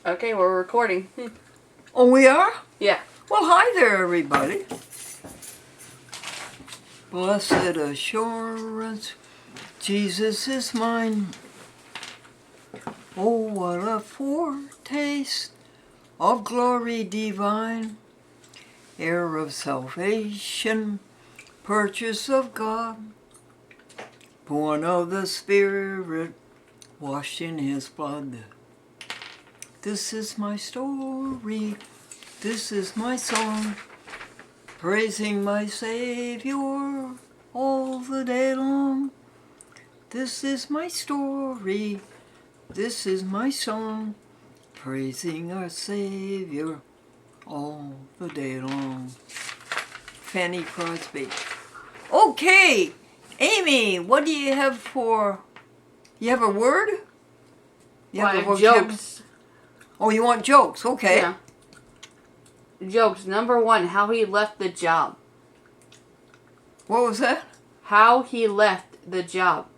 Okay, we're recording. Oh, we are? Yeah. Well, hi there, everybody. Blessed assurance, Jesus is mine. Oh, what a foretaste of glory divine, heir of salvation, purchase of God, born of the Spirit, washed in His blood. This is my story, this is my song, praising my Savior all the day long. This is my story, this is my song, praising our Savior all the day long. Fanny Crosby. Okay, Amy, what do you have for... You have a word? You Well, have I a have vocab- jokes. Oh, you want jokes? Okay. Yeah. Jokes. Number 1, how he left the job. What was that? How he left the job.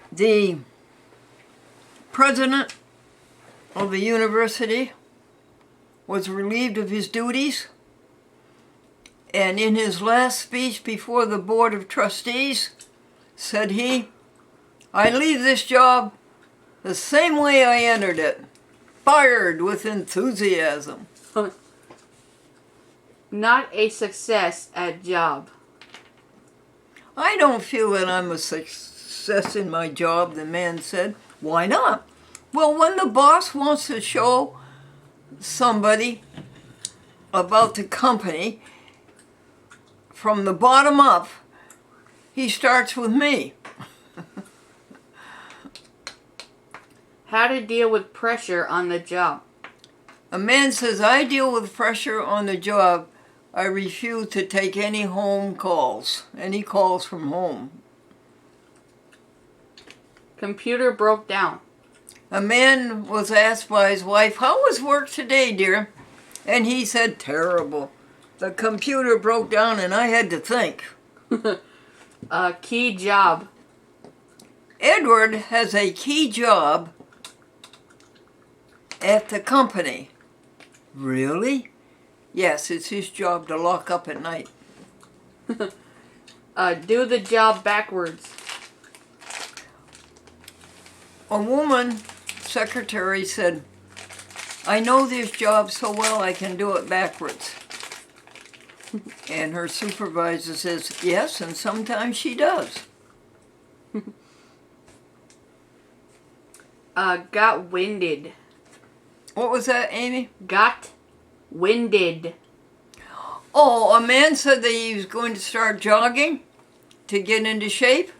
The president of the university was relieved of his duties, and in his last speech before the board of trustees said he, "I leave this job the same way I entered it, fired with enthusiasm." Not a success at job. "I don't feel that I'm a success in my job," the man said. "Why not?" "Well, when the boss wants to show somebody about the company from the bottom up, he starts with me." How to deal with pressure on the job. A man says, "I deal with pressure on the job. I refuse to take any home calls, any calls from home." Computer broke down. A man was asked by his wife, "How was work today, dear?" And he said, "Terrible. The computer broke down and I had to think." Key job. Edward has a key job at the company. "Really?" "Yes, it's his job to lock up at night." Do the job backwards. A woman secretary said, "I know this job so well I can do it backwards." And her supervisor says, "Yes, and sometimes she does." Got winded. What was that, Amy? Got winded. Oh, a man said that he was going to start jogging to get into shape,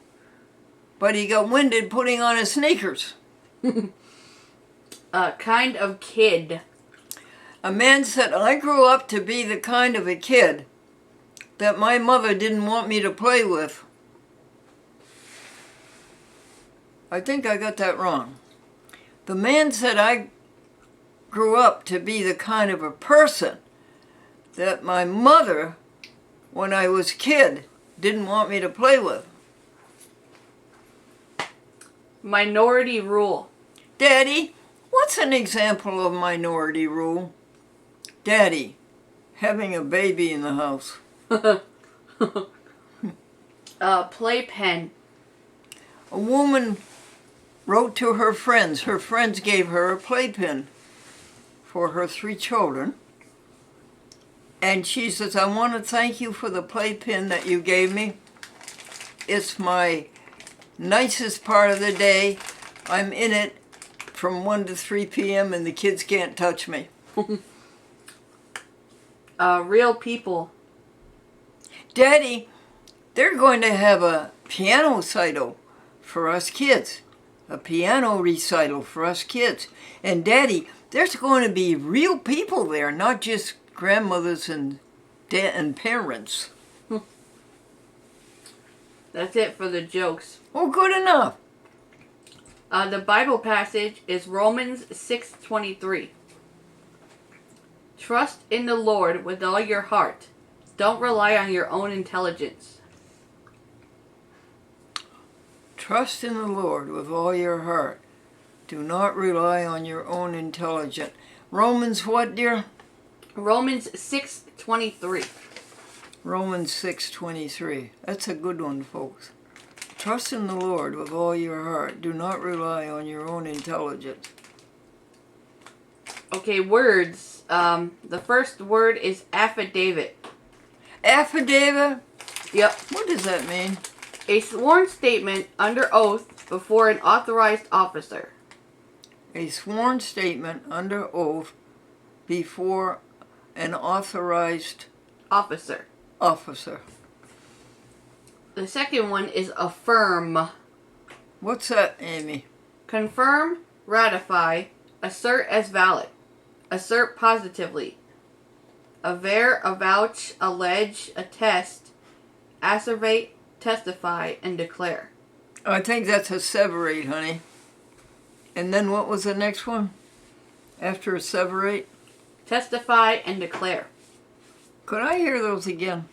but he got winded putting on his sneakers. Kind of kid. A man said, "I grew up to be the kind of a kid that my mother didn't want me to play with." I think I got that wrong. The man said, "I grew up to be the kind of a person that my mother, when I was a kid, didn't want me to play with." Minority rule. "Daddy, what's an example of minority rule?" "Daddy, having a baby in the house." Playpen. A woman wrote to her friends. Her friends gave her a playpen for her 3 children. And she says, "I want to thank you for the playpen that you gave me. It's my nicest part of the day. I'm in it from 1 to 3 p.m. and the kids can't touch me." Real people. "Daddy, they're going to have a piano recital for us kids. A piano recital for us kids. And Daddy, there's going to be real people there, not just grandmothers and parents." That's it for the jokes. Oh, good enough. The Bible passage is Romans 6:23. Trust in the Lord with all your heart. Don't rely on your own intelligence. Trust in the Lord with all your heart. Do not rely on your own intelligence. Romans what, dear? Romans 6:23. Romans 6:23. That's a good one, folks. Trust in the Lord with all your heart. Do not rely on your own intelligence. Okay, words. The first word is affidavit. Affidavit? Yep. What does that mean? A sworn statement under oath before an authorized officer. A sworn statement under oath before an authorized Officer. officer. The second one is affirm. What's that, Amy? Confirm, ratify, assert as valid, assert positively, aver, avouch, allege, attest, asseverate, testify, and declare. I think that's asseverate, honey. And then what was the next one? After asseverate? Testify and declare. Could I hear those again?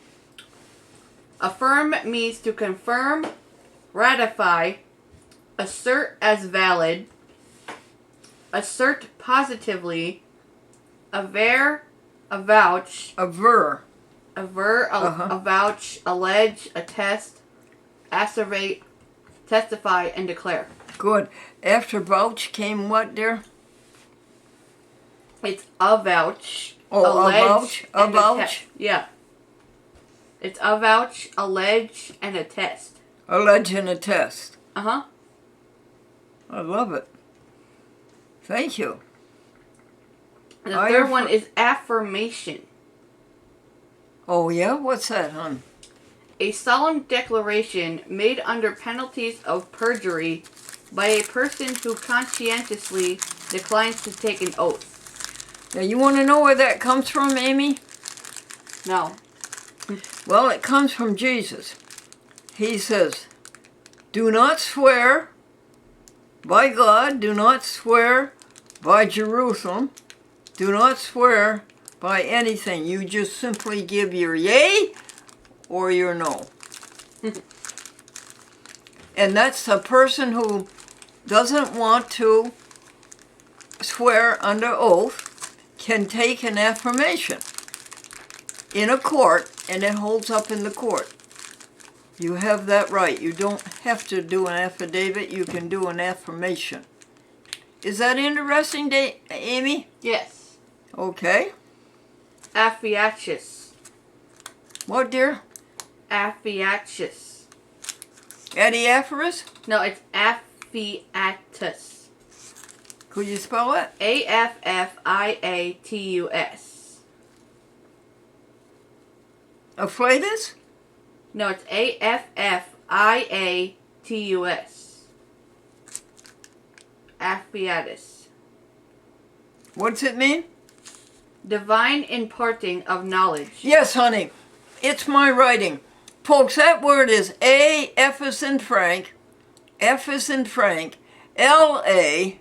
Affirm means to confirm, ratify, assert as valid, assert positively, aver, avouch, Aver. avouch, allege, attest, asseverate, testify, and declare. Good. After vouch came what, dear? It's avouch, Oh, allege, avouch? and Avouch? attest. Yeah. It's avouch, allege, and attest. Allege and attest. Uh-huh. I love it. Thank you. And the I third affir- one is affirmation. Oh, yeah? What's that, hon? A solemn declaration made under penalties of perjury by a person who conscientiously declines to take an oath. Now, you want to know where that comes from, Amy? No. Well, it comes from Jesus. He says, do not swear by God, do not swear by Jerusalem, do not swear by anything. You just simply give your yay or your no. And that's a person who doesn't want to swear under oath can take an affirmation in a court, and it holds up in the court. You have that right. You don't have to do an affidavit. You can do an affirmation. Is that interesting, Amy? Yes. Okay. Affiatus. What, dear? Affiatus. Adiaphorus? No, it's affiatus. Could you spell it? AFFIATUS. Afflatus? No, it's AFFIATUS. Affiatus. What's it mean? Divine imparting of knowledge. Yes, honey. It's my writing. Folks, that word is A, F as in Frank, F as in Frank, L-A-T-U-S.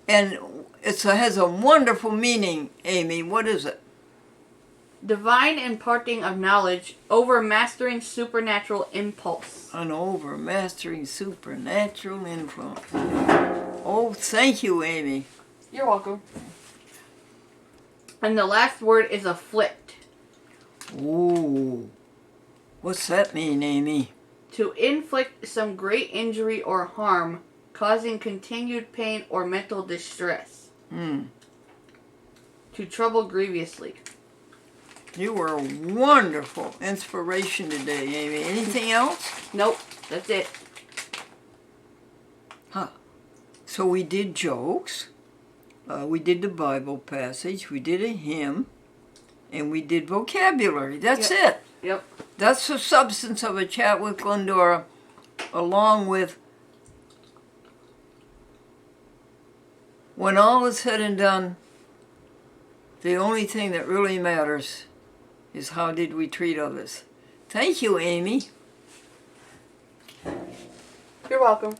And it has a wonderful meaning, Amy. What is it? Divine imparting of knowledge over mastering supernatural impulse. An overmastering supernatural influence. Oh, thank you, Amy. You're welcome. And the last word is afflict. Ooh. What's that mean, Amy? To inflict some great injury or harm, causing continued pain or mental distress. To trouble grievously. You were a wonderful inspiration today, Amy. Anything else? Nope, that's it. So we did jokes. We did the Bible passage. We did a hymn. And we did vocabulary. That's it. Yep. That's the substance of a chat with Glendora, along with, when all is said and done, the only thing that really matters is how did we treat others. Thank you, Amy. You're welcome.